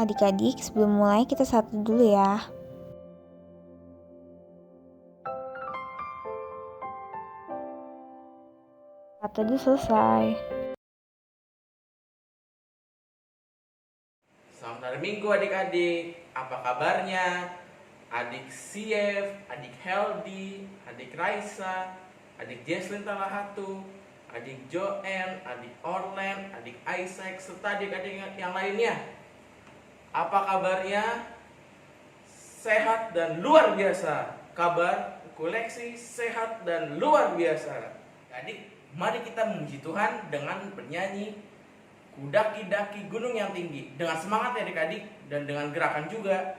Adik-adik, sebelum mulai kita satu dulu ya. Satu dulu selesai. Selamat hari Minggu adik-adik. Apa kabarnya? Adik Sief, adik Heldi, adik Raisa, adik Jesslyn Talahatu, adik Joen, adik Orlen, adik Isaac, serta adik-adik yang lainnya. Apa kabarnya? Sehat dan luar biasa. Kabar koleksi sehat dan luar biasa. Adik, mari kita memuji Tuhan dengan bernyanyi Kudaki-daki gunung yang tinggi. Dengan semangat ya adik-adik, dan dengan gerakan juga.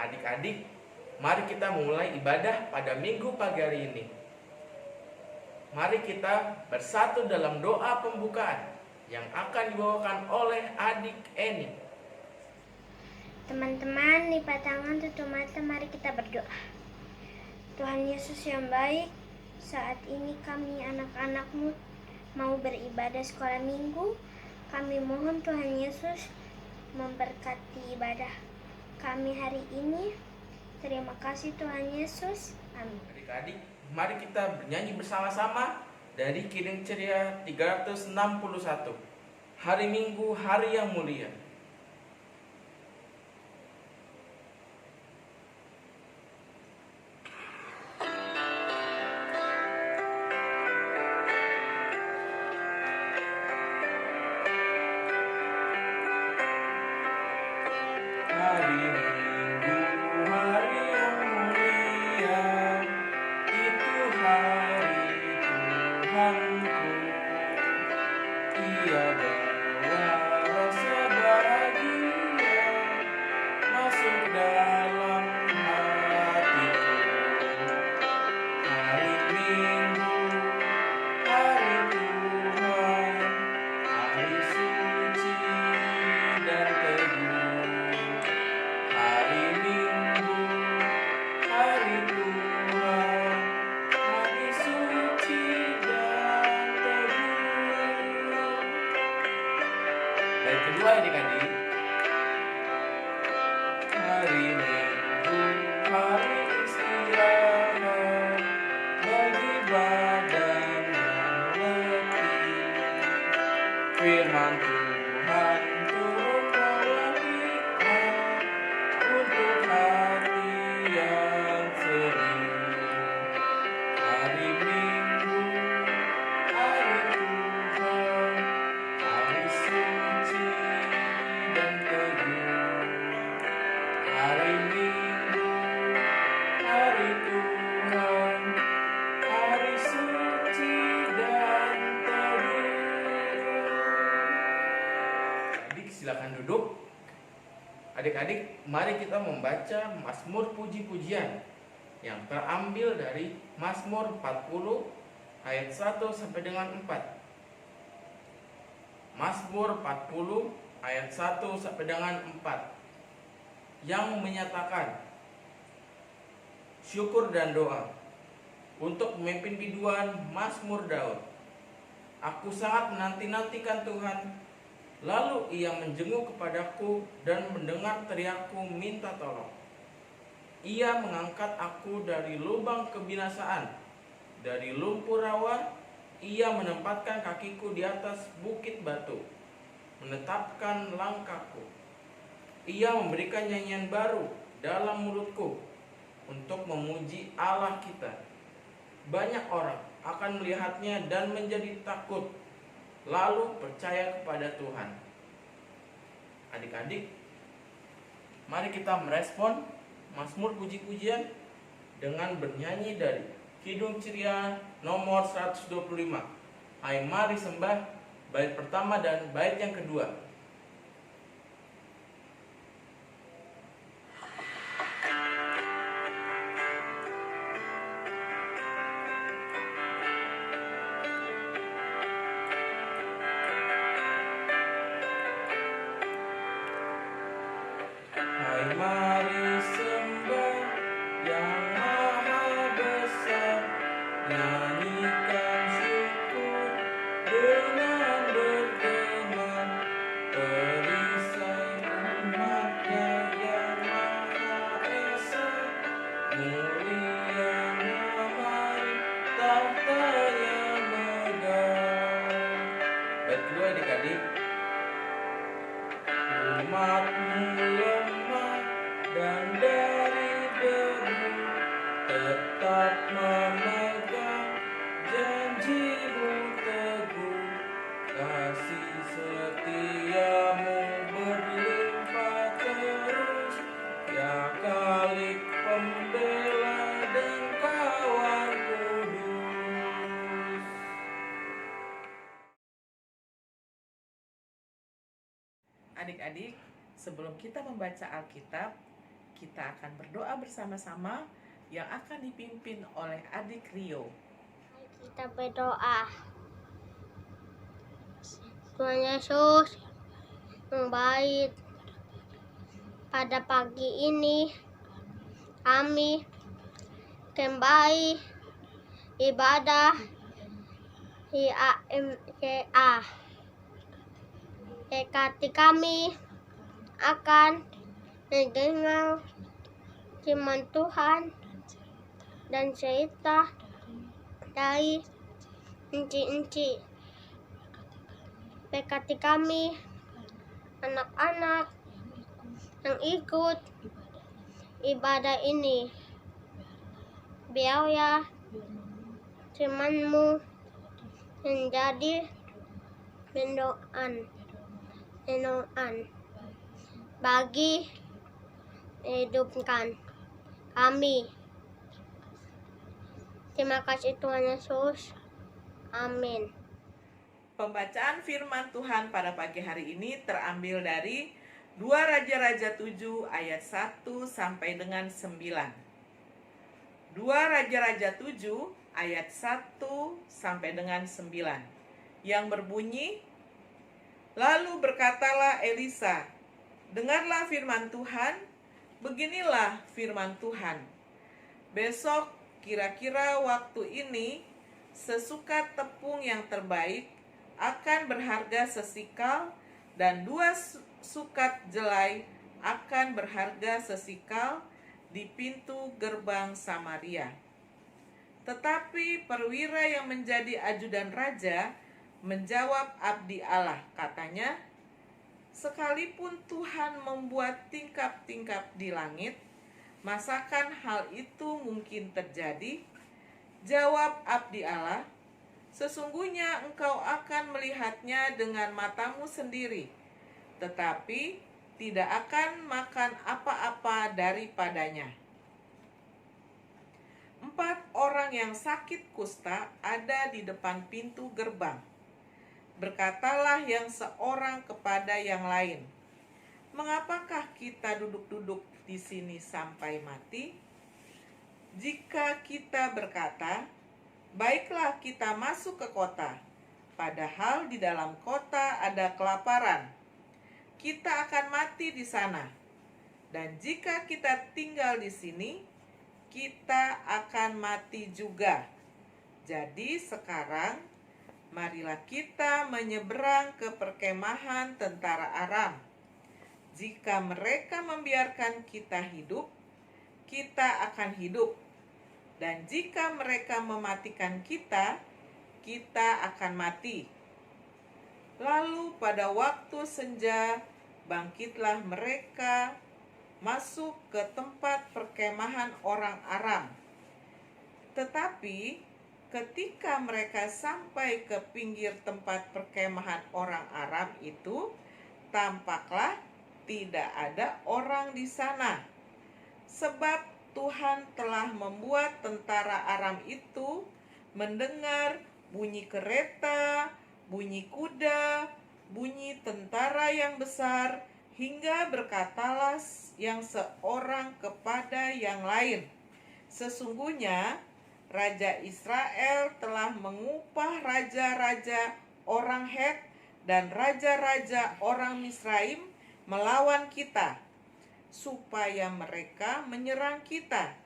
Adik-adik, mari kita mulai ibadah pada minggu pagi hari ini. Mari kita bersatu dalam doa pembukaan yang akan dibawakan oleh adik Eni. Teman-teman, lipat tangan, tutup mata, mari kita berdoa. Tuhan Yesus yang baik, saat ini kami anak-anak-Mu mau beribadah sekolah minggu. Kami mohon Tuhan Yesus memberkati ibadah kami hari ini. Terima kasih Tuhan Yesus. Amin. Adik-adik, mari kita bernyanyi bersama-sama dari Kiring Ceria 361. Hari Minggu, hari yang mulia. Hari Minggu, hari yang mulia, itu hari Tuhanku. Ia bawa rasa bahagia masuk dalam hatiku. Hari Minggu, hari Tuhan, hari suci dan teguh. Adik-adik, mari kita membaca Mazmur puji-pujian yang terambil dari Mazmur 40 ayat 1 sampai dengan 4. Mazmur 40 ayat 1 sampai dengan 4 yang menyatakan syukur dan doa untuk pemimpin biduan Mazmur Daud. Aku sangat menanti-nantikan Tuhan, lalu ia menjenguk kepadaku dan mendengar teriakku minta tolong. Ia mengangkat aku dari lubang kebinasaan, dari lumpur rawa. Ia menempatkan kakiku di atas bukit batu, menetapkan langkahku. Ia memberikan nyanyian baru dalam mulutku untuk memuji Allah kita. Banyak orang akan melihatnya dan menjadi takut, lalu percaya kepada Tuhan. Adik-adik, mari kita merespon Mazmur puji-pujian dengan bernyanyi dari Kidung Ceria nomor 125. Hai mari sembah, bait pertama dan bait yang kedua. Hai mari sembah yang maha besar, nyanyikan syukur dengan bergema, perisai umatnya yang maha esa, mulia namanya, tahtanya megah. Bait kedua adik-adik. Umatmu lemah dan dari debu, tetap memegang janjimu teguh. Kasih setiamu berlimpah terus, ya Khalik pembela dan kawan kudus. Adik-adik, sebelum kita membaca Alkitab, kita akan berdoa bersama-sama yang akan dipimpin oleh adik Rio. Kita berdoa. Tuhan Yesus yang baik, pada pagi ini kami kembali ibadah IAMCA. Dekati kami akan mendengar firman Tuhan dan cerita dari inci-inci. Dekati kami anak-anak yang ikut ibadah ini. Biar ya firman-Mu menjadi renungan bagi hidupkan kami. Terima kasih Tuhan Yesus. Amin. Pembacaan firman Tuhan pada pagi hari ini terambil dari 2 Raja-Raja 7 ayat 1 sampai dengan 9. 2 Raja-Raja 7 ayat 1 sampai dengan 9 yang berbunyi, lalu berkatalah Elisa, dengarlah firman Tuhan, beginilah firman Tuhan. Besok kira-kira waktu ini, sesukat tepung yang terbaik akan berharga sesikal, dan 2 sukat jelai akan berharga sesikal di pintu gerbang Samaria. Tetapi perwira yang menjadi ajudan raja menjawab abdi Allah, katanya, sekalipun Tuhan membuat tingkap-tingkap di langit, masakan hal itu mungkin terjadi? Jawab abdi Allah, sesungguhnya engkau akan melihatnya dengan matamu sendiri, tetapi tidak akan makan apa-apa daripadanya. 4 orang yang sakit kusta ada di depan pintu gerbang. Berkatalah yang seorang kepada yang lain, mengapakah kita duduk-duduk di sini sampai mati? Jika kita berkata, baiklah kita masuk ke kota, padahal di dalam kota ada kelaparan, kita akan mati di sana. Dan jika kita tinggal di sini, kita akan mati juga. Jadi sekarang, marilah kita menyeberang ke perkemahan tentara Aram. Jika mereka membiarkan kita hidup, kita akan hidup. Dan jika mereka mematikan kita, kita akan mati. Lalu pada waktu senja, bangkitlah mereka masuk ke tempat perkemahan orang Aram. Tetapi ketika mereka sampai ke pinggir tempat perkemahan orang Aram itu, tampaklah tidak ada orang di sana. Sebab Tuhan telah membuat tentara Aram itu mendengar bunyi kereta, bunyi kuda, bunyi tentara yang besar, hingga berkatalah yang seorang kepada yang lain, sesungguhnya Raja Israel telah mengupah raja-raja orang Het dan raja-raja orang Misraim melawan kita, supaya mereka menyerang kita.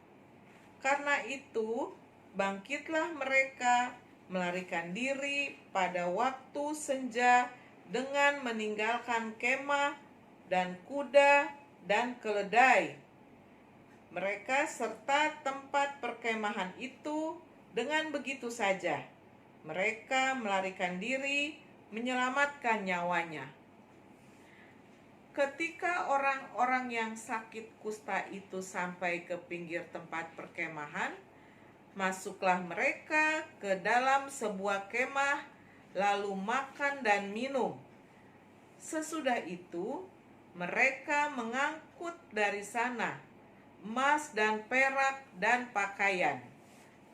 Karena itu, bangkitlah mereka melarikan diri pada waktu senja dengan meninggalkan kemah dan kuda dan keledai mereka serta tempat perkemahan itu. Dengan begitu saja mereka melarikan diri menyelamatkan nyawanya. Ketika orang-orang yang sakit kusta itu sampai ke pinggir tempat perkemahan, masuklah mereka ke dalam sebuah kemah, lalu makan dan minum. Sesudah itu mereka mengangkut dari sana emas dan perak dan pakaian.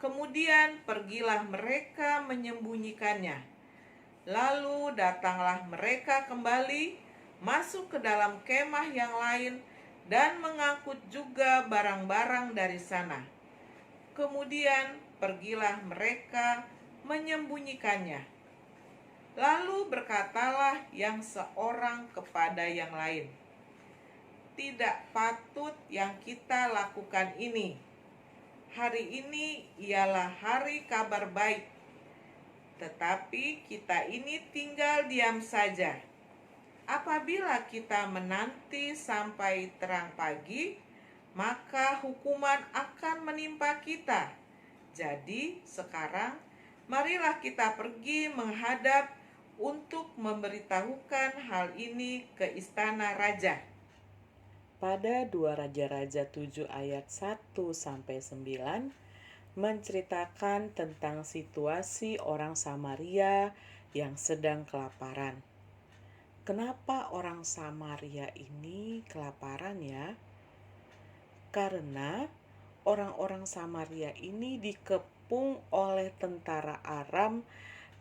Kemudian pergilah mereka menyembunyikannya. Lalu datanglah mereka kembali, masuk ke dalam kemah yang lain, dan mengangkut juga barang-barang dari sana. Kemudian pergilah mereka menyembunyikannya. Lalu berkatalah yang seorang kepada yang lain, tidak patut yang kita lakukan ini. Hari ini ialah hari kabar baik, tetapi kita ini tinggal diam saja. Apabila kita menanti sampai terang pagi, maka hukuman akan menimpa kita. Jadi sekarang marilah kita pergi menghadap untuk memberitahukan hal ini ke istana raja. Pada 2 Raja-Raja 7 ayat 1-9 menceritakan tentang situasi orang Samaria yang sedang kelaparan. Kenapa orang Samaria ini kelaparan ya? Karena orang-orang Samaria ini dikepung oleh tentara Aram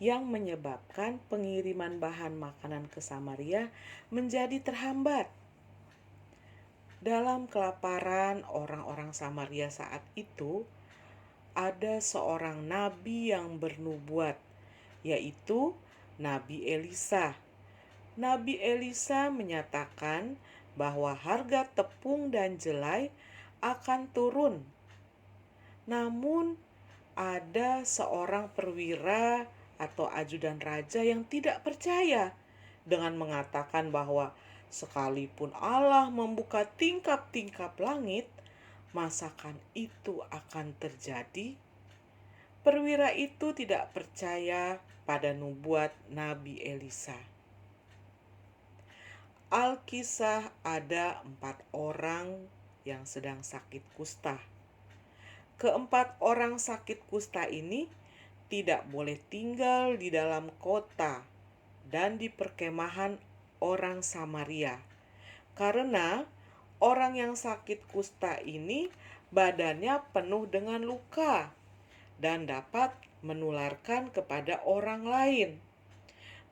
yang menyebabkan pengiriman bahan makanan ke Samaria menjadi terhambat. Dalam kelaparan orang-orang Samaria saat itu, ada seorang nabi yang bernubuat, yaitu Nabi Elisa. Nabi Elisa menyatakan bahwa harga tepung dan jelai akan turun. Namun, ada seorang perwira atau ajudan raja yang tidak percaya dengan mengatakan bahwa sekalipun Allah membuka tingkap-tingkap langit, masakan itu akan terjadi? Perwira itu tidak percaya pada nubuat Nabi Elisa. Alkisah ada 4 orang yang sedang sakit kusta. Keempat orang sakit kusta ini tidak boleh tinggal di dalam kota dan di perkemahan orang Samaria, karena orang yang sakit kusta ini badannya penuh dengan luka dan dapat menularkan kepada orang lain.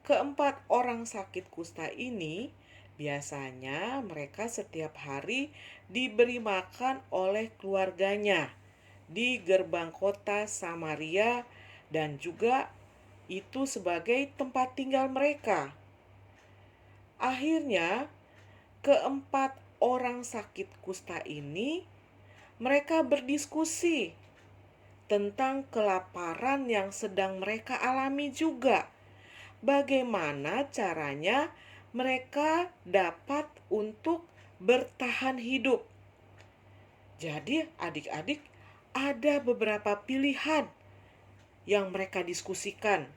Keempat orang sakit kusta ini Biasanya mereka setiap hari diberi makan oleh keluarganya di gerbang kota Samaria, dan juga itu sebagai tempat tinggal mereka. Akhirnya, keempat orang sakit kusta ini mereka berdiskusi tentang kelaparan yang sedang mereka alami juga. Bagaimana caranya mereka dapat untuk bertahan hidup. Jadi adik-adik, ada beberapa pilihan yang mereka diskusikan.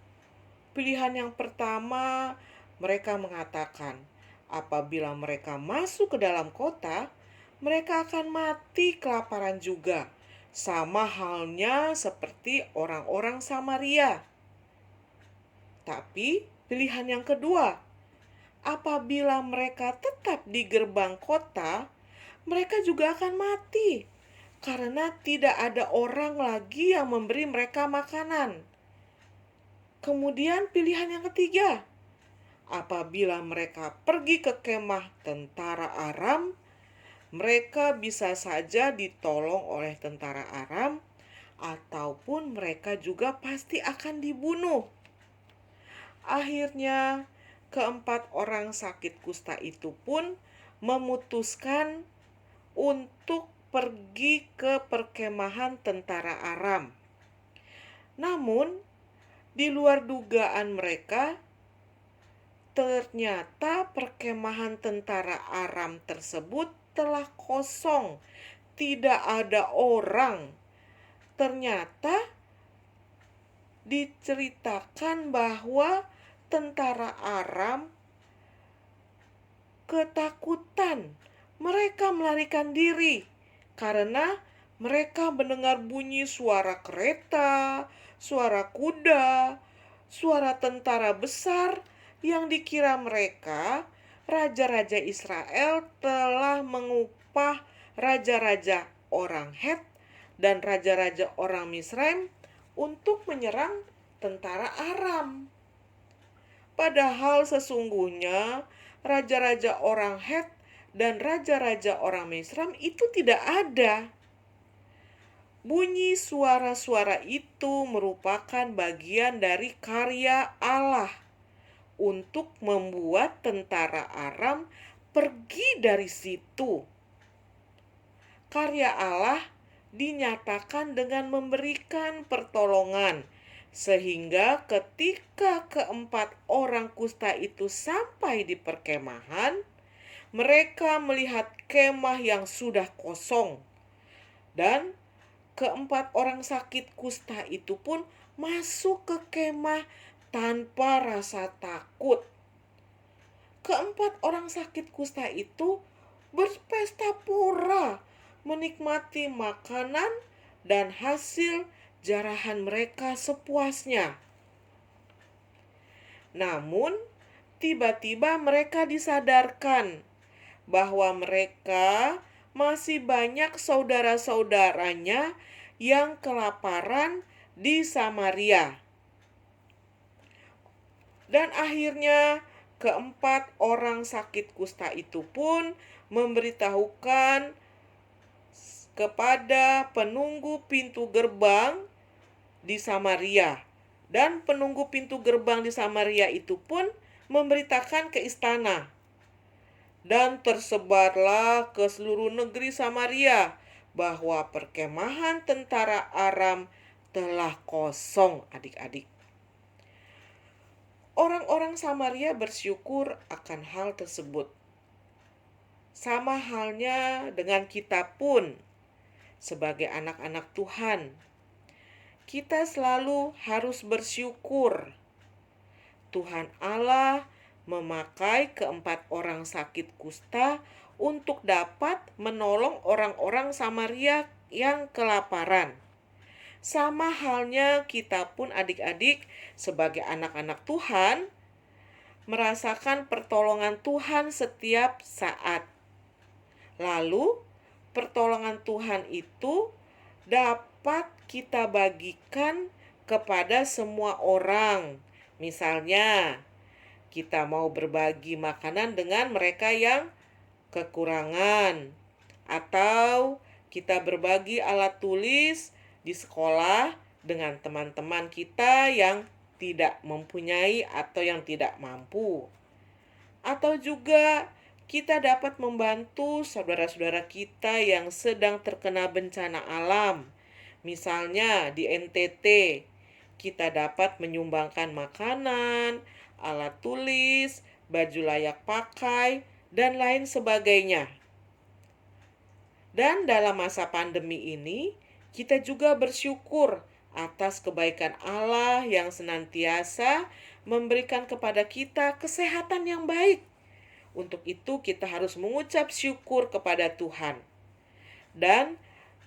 Pilihan yang pertama, mereka mengatakan apabila mereka masuk ke dalam kota, mereka akan mati kelaparan juga. Sama halnya seperti orang-orang Samaria. Tapi pilihan yang kedua, apabila mereka tetap di gerbang kota, mereka juga akan mati karena tidak ada orang lagi yang memberi mereka makanan. Kemudian pilihan yang ketiga, apabila mereka pergi ke kemah tentara Aram, mereka bisa saja ditolong oleh tentara Aram, ataupun mereka juga pasti akan dibunuh. Akhirnya, keempat orang sakit kusta itu pun memutuskan untuk pergi ke perkemahan tentara Aram. Namun, di luar dugaan mereka, ternyata perkemahan tentara Aram tersebut telah kosong, tidak ada orang. Ternyata diceritakan bahwa tentara Aram ketakutan. Mereka melarikan diri karena mereka mendengar bunyi suara kereta, suara kuda, suara tentara besar yang dikira mereka raja-raja Israel telah mengupah raja-raja orang Het dan raja-raja orang Misraim untuk menyerang tentara Aram. Padahal sesungguhnya raja-raja orang Het dan raja-raja orang Misraim itu tidak ada. Bunyi suara-suara itu merupakan bagian dari karya Allah untuk membuat tentara Aram pergi dari situ. Karya Allah dinyatakan dengan memberikan pertolongan, sehingga ketika keempat orang kusta itu sampai di perkemahan, mereka melihat kemah yang sudah kosong. Dan keempat orang sakit kusta itu pun masuk ke kemah tanpa rasa takut. Keempat orang sakit kusta itu berpesta pora, menikmati makanan dan hasil jarahan mereka sepuasnya. Namun, tiba-tiba mereka disadarkan bahwa mereka masih banyak saudara-saudaranya yang kelaparan di Samaria. Dan akhirnya keempat orang sakit kusta itu pun memberitahukan kepada penunggu pintu gerbang di Samaria. Dan penunggu pintu gerbang di Samaria itu pun memberitakan ke istana. Dan tersebarlah ke seluruh negeri Samaria bahwa perkemahan tentara Aram telah kosong, adik-adik. Orang-orang Samaria bersyukur akan hal tersebut. Sama halnya dengan kita pun, sebagai anak-anak Tuhan, kita selalu harus bersyukur. Tuhan Allah memakai keempat orang sakit kusta untuk dapat menolong orang-orang Samaria yang kelaparan. Sama halnya kita pun adik-adik sebagai anak-anak Tuhan merasakan pertolongan Tuhan setiap saat. Lalu pertolongan Tuhan itu dapat kita bagikan kepada semua orang. Misalnya, kita mau berbagi makanan dengan mereka yang kekurangan, atau kita berbagi alat tulis di sekolah dengan teman-teman kita yang tidak mempunyai atau yang tidak mampu. Atau juga kita dapat membantu saudara-saudara kita yang sedang terkena bencana alam. Misalnya di NTT, kita dapat menyumbangkan makanan, alat tulis, baju layak pakai, dan lain sebagainya. Dan dalam masa pandemi ini, kita juga bersyukur atas kebaikan Allah yang senantiasa memberikan kepada kita kesehatan yang baik. Untuk itu kita harus mengucap syukur kepada Tuhan. Dan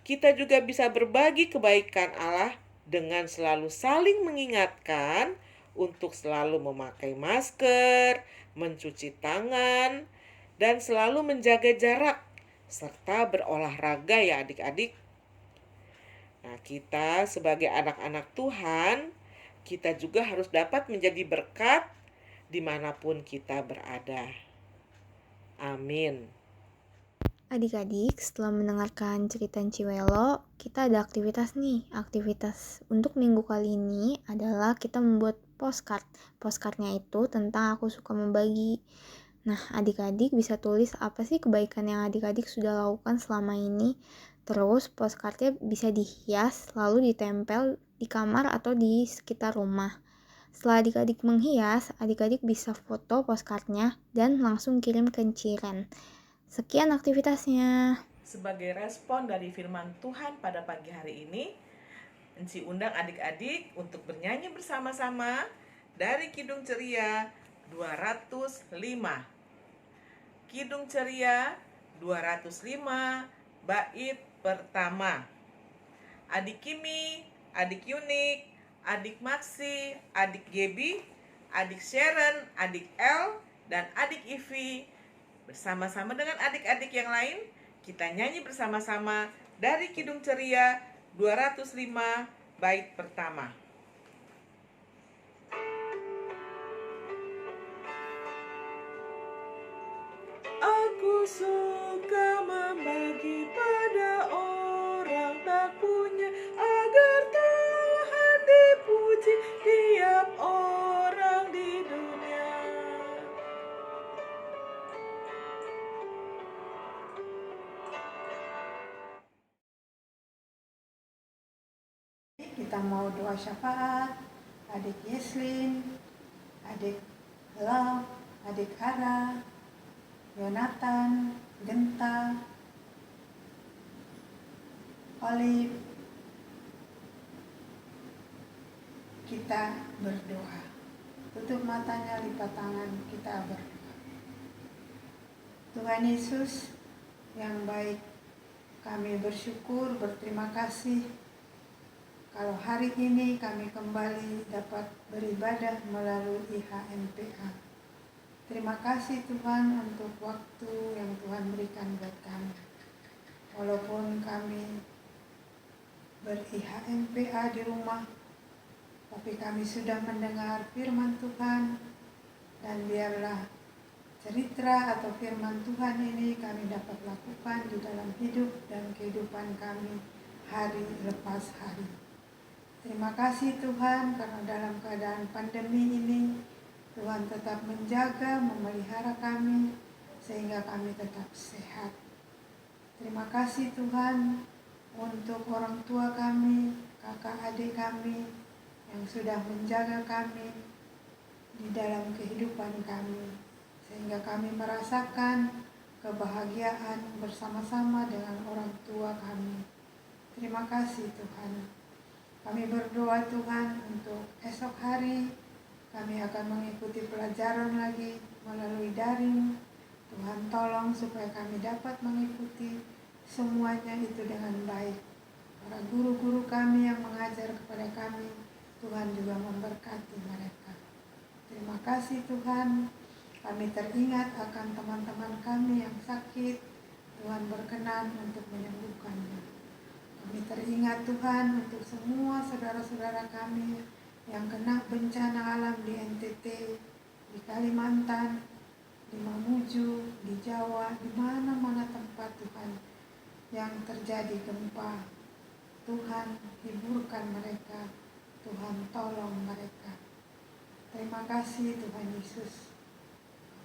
kita juga bisa berbagi kebaikan Allah dengan selalu saling mengingatkan untuk selalu memakai masker, mencuci tangan, dan selalu menjaga jarak, serta berolahraga ya adik-adik. Nah, kita sebagai anak-anak Tuhan, kita juga harus dapat menjadi berkat dimanapun kita berada. Amin. Adik-adik, setelah mendengarkan cerita Ciwelo, kita ada aktivitas nih. Aktivitas untuk minggu kali ini adalah kita membuat postcard. Postcardnya itu tentang aku suka membagi. Nah, adik-adik bisa tulis apa sih kebaikan yang adik-adik sudah lakukan selama ini. Terus postcardnya bisa dihias lalu ditempel di kamar atau di sekitar rumah. Setelah adik-adik menghias, adik-adik bisa foto postcardnya dan langsung kirim ke Ciren. Sekian aktivitasnya. Sebagai respon dari firman Tuhan pada pagi hari ini, Enci undang adik-adik untuk bernyanyi bersama-sama dari Kidung Ceria 205. Kidung Ceria 205, bait pertama. Adik Kimi, adik Yunik, adik Maxi, adik Gebi, adik Sharon, adik El, dan adik Ivi bersama-sama dengan adik-adik yang lain, kita nyanyi bersama-sama dari Kidung Ceria 205, bait pertama. Aku suka membagi pada orang tak punya, agar Tuhan dipuji tiap orang di dunia. Kita mau doa syafaat, adik Yeslin, adik Lau, adik Ara, Yonatan, Genta, Olive. Kita berdoa. Tutup matanya, lipat tangan, kita berdoa. Tuhan Yesus yang baik, kami bersyukur, berterima kasih kalau hari ini kami kembali dapat beribadah melalui HMPA. Terima kasih Tuhan untuk waktu yang Tuhan berikan buat kami. Walaupun kami ber-HMPA di rumah, tapi kami sudah mendengar firman Tuhan, dan biarlah cerita atau firman Tuhan ini kami dapat lakukan di dalam hidup dan kehidupan kami hari lepas hari. Terima kasih Tuhan, karena dalam keadaan pandemi ini Tuhan tetap menjaga, memelihara kami sehingga kami tetap sehat. Terima kasih Tuhan untuk orang tua kami, kakak adik kami yang sudah menjaga kami di dalam kehidupan kami, sehingga kami merasakan kebahagiaan bersama-sama dengan orang tua kami. Terima kasih Tuhan. Kami berdoa Tuhan untuk esok hari kami akan mengikuti pelajaran lagi melalui daring. Tuhan tolong supaya kami dapat mengikuti semuanya itu dengan baik. Para guru-guru kami yang mengajar kepada kami, Tuhan juga memberkati mereka. Terima kasih Tuhan. Kami teringat akan teman-teman kami yang sakit. Tuhan berkenan untuk menyembuhkannya. Kami teringat Tuhan untuk semua saudara-saudara kami yang kena bencana alam di NTT, di di Kalimantan, di Mamuju, di Jawa, di mana-mana tempat Tuhan yang terjadi gempa. Tuhan hiburkan mereka, Tuhan tolong mereka. Terima kasih Tuhan Yesus.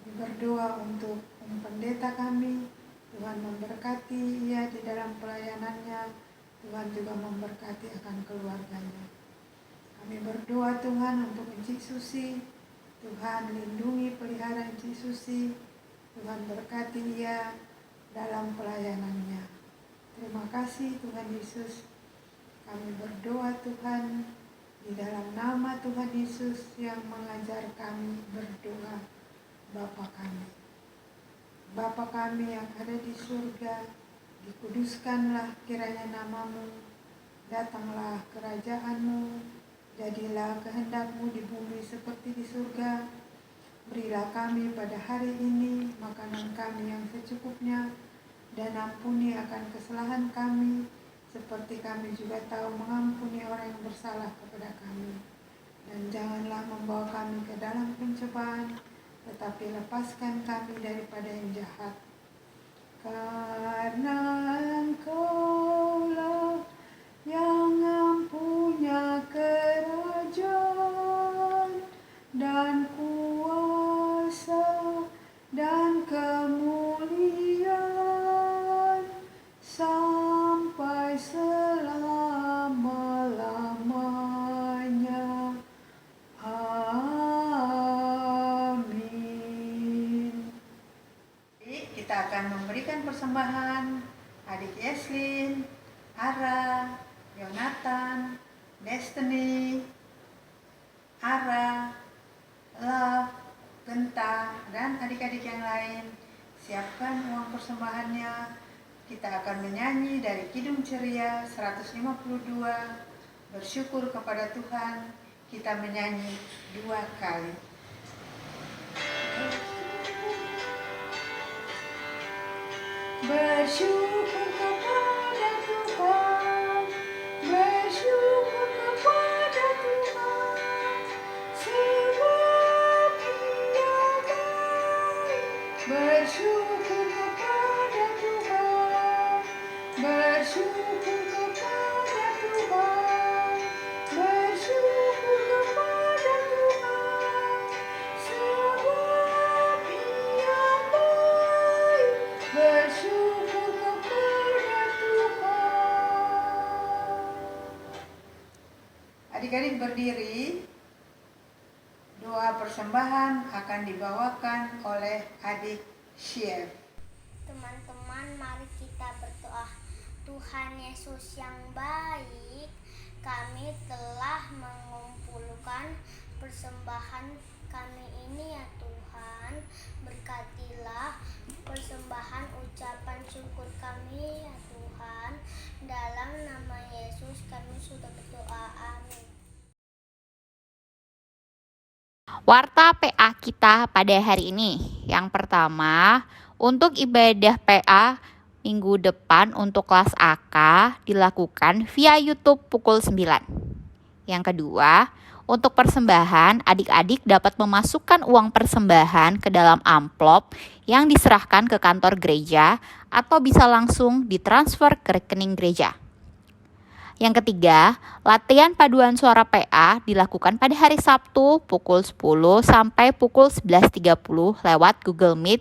Kami berdoa untuk pendeta kami, Tuhan memberkati ia di dalam pelayanannya, Tuhan juga memberkati akan keluarganya. Kami berdoa Tuhan untuk Encik Susi, Tuhan lindungi pelihara Encik Susi, Tuhan berkati ia dalam pelayanannya. Terima kasih Tuhan Yesus. Kami berdoa Tuhan di dalam nama Tuhan Yesus yang mengajar kami berdoa. Bapa kami. Bapa kami yang ada di surga, dikuduskanlah kiranya namamu, datanglah kerajaanmu, jadilah kehendakmu di bumi seperti di surga. Berilah kami pada hari ini makanan kami yang secukupnya, dan ampuni akan kesalahan kami, seperti kami juga tahu mengampuni orang yang bersalah kepada kami. Dan janganlah membawa kami ke dalam pencobaan, tetapi lepaskan kami daripada yang jahat. Karena Engkaulah yang mempunyai kerajaan dan kuasa dan kemuliaan sampai selama-lamanya. Amin. Kita akan memberikan persembahan adik Yeslin, Ara, Yonatan, Destiny, Ara, Love, Genta, dan adik-adik yang lain. Siapkan uang persembahannya. Kita akan menyanyi dari Kidung Ceria 152, bersyukur kepada Tuhan. Kita menyanyi 2 kali. Bersyukur kepada Tuhan, bersyukur kepada Tuhan, sebab Dia baik. Bersyukur kepada Tuhan, bersyukur kepada Tuhan, bersyukur kepada Tuhan, sebab Dia baik. Bersyukur kepada Tuhan. Adik-adik berdiri. Doa persembahan akan dibawakan oleh adik Syed. Teman-teman, mari kita berdoa. Tuhan Yesus yang baik, kami telah mengumpulkan persembahan kami ini ya Tuhan. Berkatilah persembahan ucapan syukur kami ya Tuhan. Dalam nama Yesus kami sudah berdoa. Amin. Warta PA kita pada hari ini. Yang pertama, untuk ibadah PA minggu depan untuk kelas AK dilakukan via YouTube pukul 9. Yang kedua, untuk persembahan, adik-adik dapat memasukkan uang persembahan ke dalam amplop yang diserahkan ke kantor gereja atau bisa langsung ditransfer ke rekening gereja. Yang ketiga, latihan paduan suara PA dilakukan pada hari Sabtu pukul 10 sampai pukul 11.30 lewat Google Meet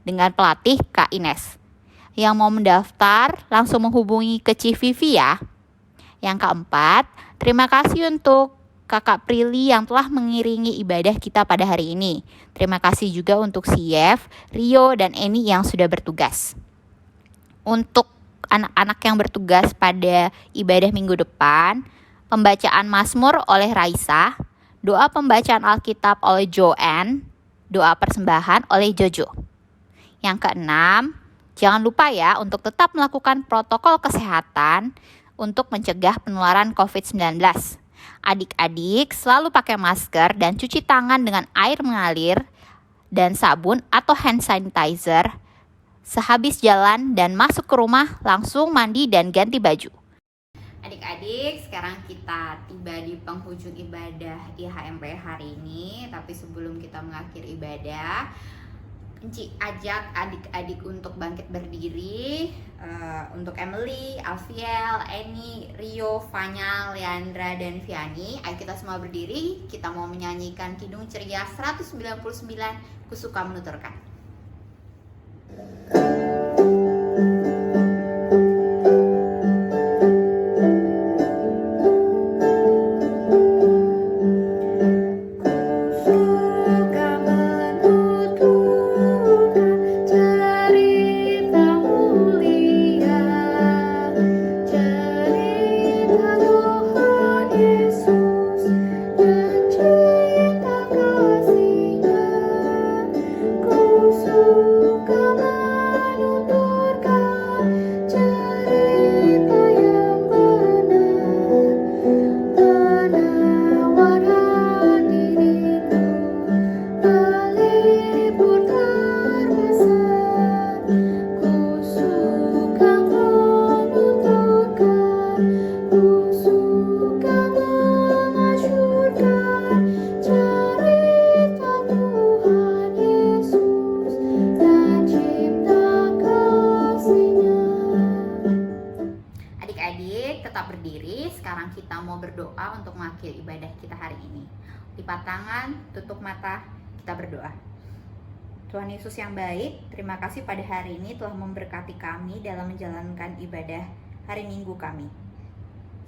dengan pelatih Kak Ines. Yang mau mendaftar langsung menghubungi ke Civivi ya. Yang keempat, terima kasih untuk Kakak Prilly yang telah mengiringi ibadah kita pada hari ini. Terima kasih juga untuk Sief, Rio, dan Eni yang sudah bertugas. Untuk anak-anak yang bertugas pada ibadah minggu depan, pembacaan Mazmur oleh Raisa, doa pembacaan Alkitab oleh Joanne, doa persembahan oleh Jojo. Yang keenam, jangan lupa ya untuk tetap melakukan protokol kesehatan untuk mencegah penularan COVID-19. Adik-adik selalu pakai masker dan cuci tangan dengan air mengalir dan sabun atau hand sanitizer. Sehabis jalan dan masuk ke rumah, langsung mandi dan ganti baju. Adik-adik Adik-adik, sekarang kita tiba di penghujung ibadah IHMP hari ini. Tapi sebelum kita mengakhiri ibadah, Enci ajak adik-adik untuk bangkit berdiri. Untuk Emily, Alfiel, Eni, Rio, Fanya, Leandra, dan Viani, ayo kita semua berdiri. Kita mau menyanyikan Kidung Ceria 199, Kusuka Menuturkan. Tetap berdiri. Sekarang kita mau berdoa untuk mengakhiri ibadah kita hari ini. Lipat tangan, tutup mata, kita berdoa. Tuhan Yesus yang baik, terima kasih pada hari ini telah memberkati kami dalam menjalankan ibadah hari Minggu kami.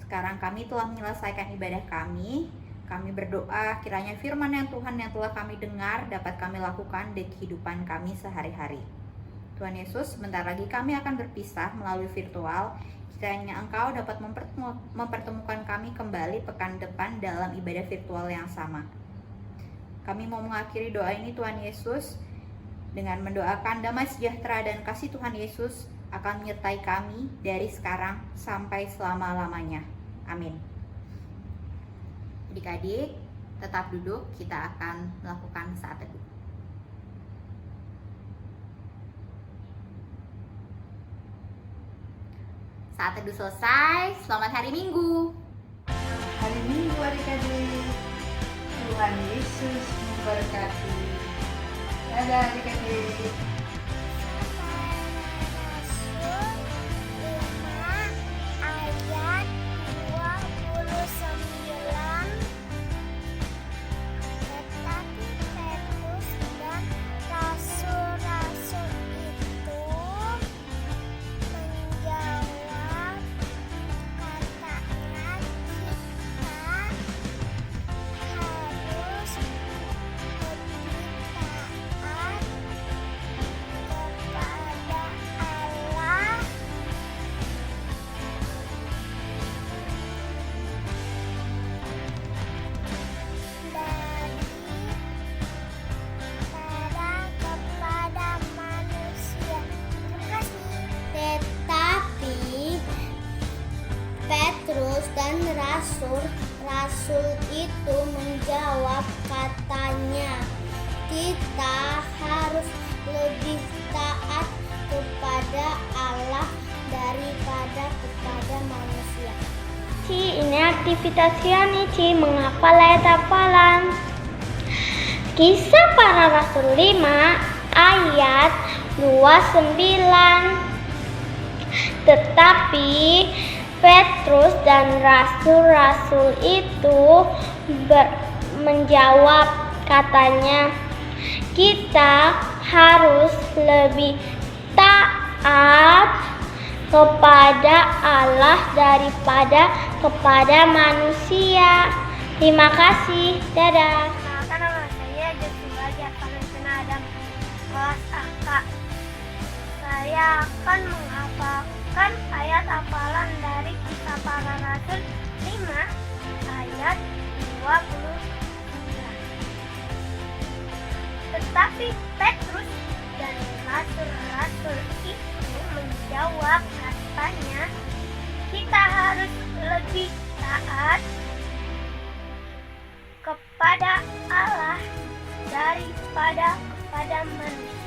Sekarang kami telah menyelesaikan ibadah kami. Kami berdoa kiranya firman yang Tuhan yang telah kami dengar dapat kami lakukan di kehidupan kami sehari-hari. Tuhan Yesus, sebentar lagi kami akan berpisah melalui virtual. Kiranya Engkau dapat mempertemukan kami kembali pekan depan dalam ibadah virtual yang sama. Kami mau mengakhiri doa ini Tuhan Yesus dengan mendoakan damai sejahtera dan kasih Tuhan Yesus akan menyertai kami dari sekarang sampai selama-lamanya. Amin. Adik-adik, tetap duduk, kita akan melakukan saat teduh. Saat teduh selesai, selamat hari Minggu. Hari Minggu adik-adik. Tuhan Yesus memberkati. Dadah adik-adik. Ayat 29. Tetapi Petrus dan rasul-rasul itu menjawab, katanya kita harus lebih taat kepada Allah daripada kepada manusia. Terima kasih. Tetapi Petrus dan rasul-rasul itu menjawab, katanya kita harus lebih taat kepada Allah daripada kepada manusia. Ini aktivitasnya nih, Ci, menghafal ayat hafalan. Kisah Para Rasul 5 ayat 29. Tetapi Petrus dan rasul-rasul itu menjawab, katanya kita harus lebih taat kepada Allah daripada kepada manusia. Terima kasih. Dadah. Nama saya Joshua Jakarta Adam, kelas AK. Saya akan menghafalkan ayat hafalan dari Kisah Para Rasul 5 ayat 29. Tetapi Petrus dan rasul-rasul itu menjawab, katanya kita harus lebih taat kepada Allah daripada kepada manusia.